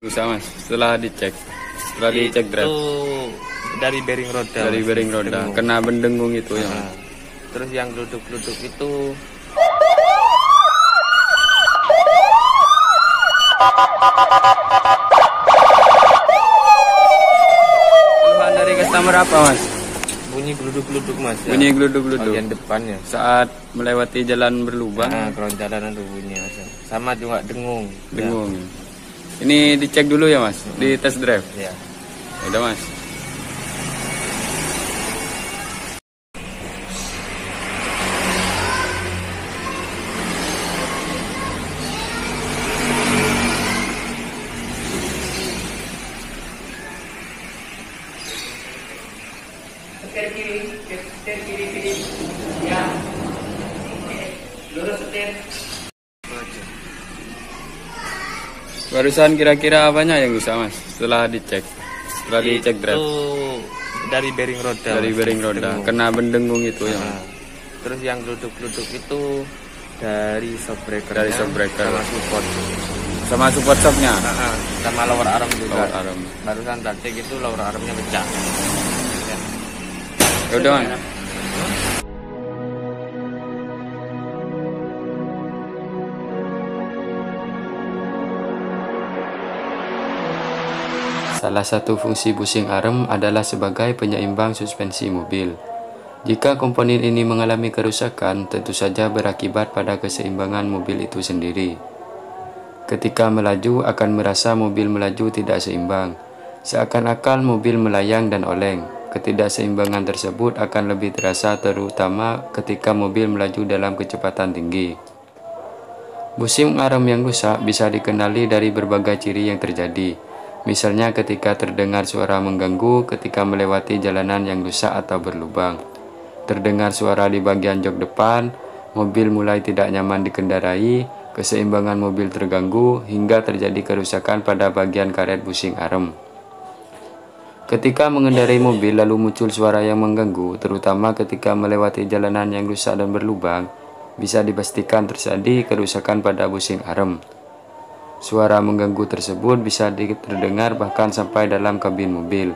Bisa mas, setelah dicek drive dari bearing roda. dari bearing roda, kena bendengung itu ya. Terus yang geluduk-geluduk itu keluhan dari customer apa mas? bunyi geluduk-geluduk mas. Bunyi geluduk-geluduk. Bagian depannya. Saat melewati jalan berlubang. Kalau jalanan tuh bunyi mas. Sama juga dengung. Dengung. Ini dicek dulu ya mas, di test drive. Ya. Udah mas. Setir kiri, ya. Lurus setir. Barusan kira-kira apanya yang bisa mas? Setelah dicek drive dari bearing roda. dari bearing roda, kena bendengung itu ya. Terus yang geluduk-geluduk itu dari shock breaker. Dari shock breaker. Sama support shocknya. Sama lower arm juga. Lower arm. Barusan tadi itu lower armnya pecah. Ya udah mas. Salah satu fungsi busing arm adalah sebagai penyeimbang suspensi mobil. Jika komponen ini mengalami kerusakan, tentu saja berakibat pada keseimbangan mobil itu sendiri. Ketika melaju akan merasa mobil melaju tidak seimbang, seakan-akan mobil melayang dan oleng. Ketidakseimbangan tersebut akan lebih terasa terutama ketika mobil melaju dalam kecepatan tinggi. Busing arm yang rusak bisa dikenali dari berbagai ciri yang terjadi. Misalnya ketika terdengar suara mengganggu ketika melewati jalanan yang rusak atau berlubang. Terdengar suara di bagian jok depan, mobil mulai tidak nyaman dikendarai, keseimbangan mobil terganggu, hingga terjadi kerusakan pada bagian karet busing arm. Ketika mengendarai mobil lalu muncul suara yang mengganggu, terutama ketika melewati jalanan yang rusak dan berlubang, bisa dipastikan terjadi kerusakan pada busing arm. Suara mengganggu tersebut bisa terdengar bahkan sampai dalam kabin mobil.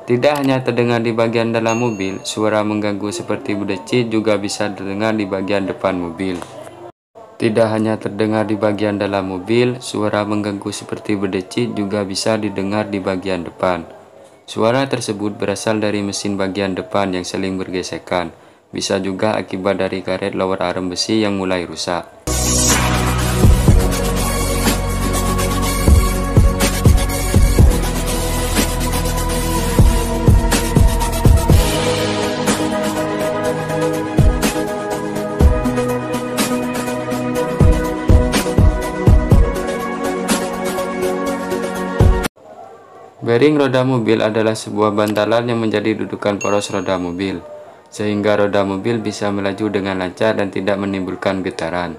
Tidak hanya terdengar di bagian dalam mobil, suara mengganggu seperti berdecit juga bisa terdengar di bagian depan mobil. Tidak hanya terdengar di bagian dalam mobil, suara mengganggu seperti berdecit juga bisa didengar di bagian depan. Suara tersebut berasal dari mesin bagian depan yang saling bergesekan. Bisa juga akibat dari karet lower arm besi yang mulai rusak. Bearing roda mobil adalah sebuah bantalan yang menjadi dudukan poros roda mobil, sehingga roda mobil bisa melaju dengan lancar dan tidak menimbulkan getaran.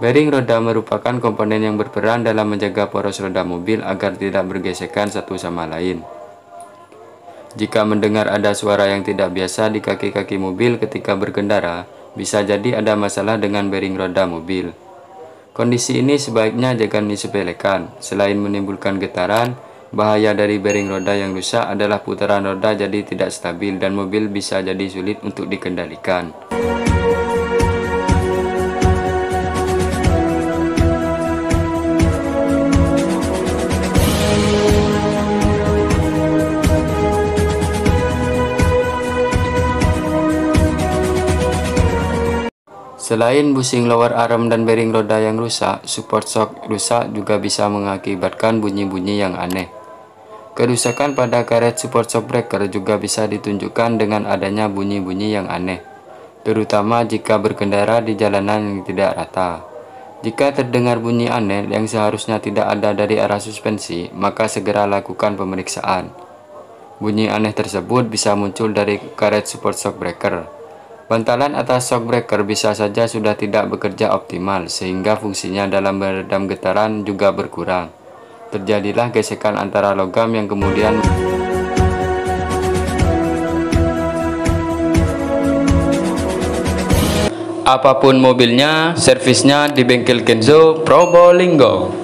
Bearing roda merupakan komponen yang berperan dalam menjaga poros roda mobil agar tidak bergesekan satu sama lain. Jika mendengar ada suara yang tidak biasa di kaki-kaki mobil ketika berkendara, bisa jadi ada masalah dengan bearing roda mobil. Kondisi ini sebaiknya jangan disepelekan. Selain menimbulkan getaran, bahaya dari bearing roda yang rusak adalah putaran roda jadi tidak stabil dan mobil bisa jadi sulit untuk dikendalikan. Selain busing lower arm dan bearing roda yang rusak, support shock rusak juga bisa mengakibatkan bunyi-bunyi yang aneh. Kerusakan pada karet support shock breaker juga bisa ditunjukkan dengan adanya bunyi-bunyi yang aneh, terutama jika berkendara di jalanan yang tidak rata. Jika terdengar bunyi aneh yang seharusnya tidak ada dari arah suspensi, maka segera lakukan pemeriksaan. Bunyi aneh tersebut bisa muncul dari karet support shock breaker. Bantalan atas shock breaker bisa saja sudah tidak bekerja optimal, sehingga fungsinya dalam meredam getaran juga berkurang. Terjadilah gesekan antara logam yang kemudian apapun mobilnya, servisnya di bengkel Kenzo Probolinggo.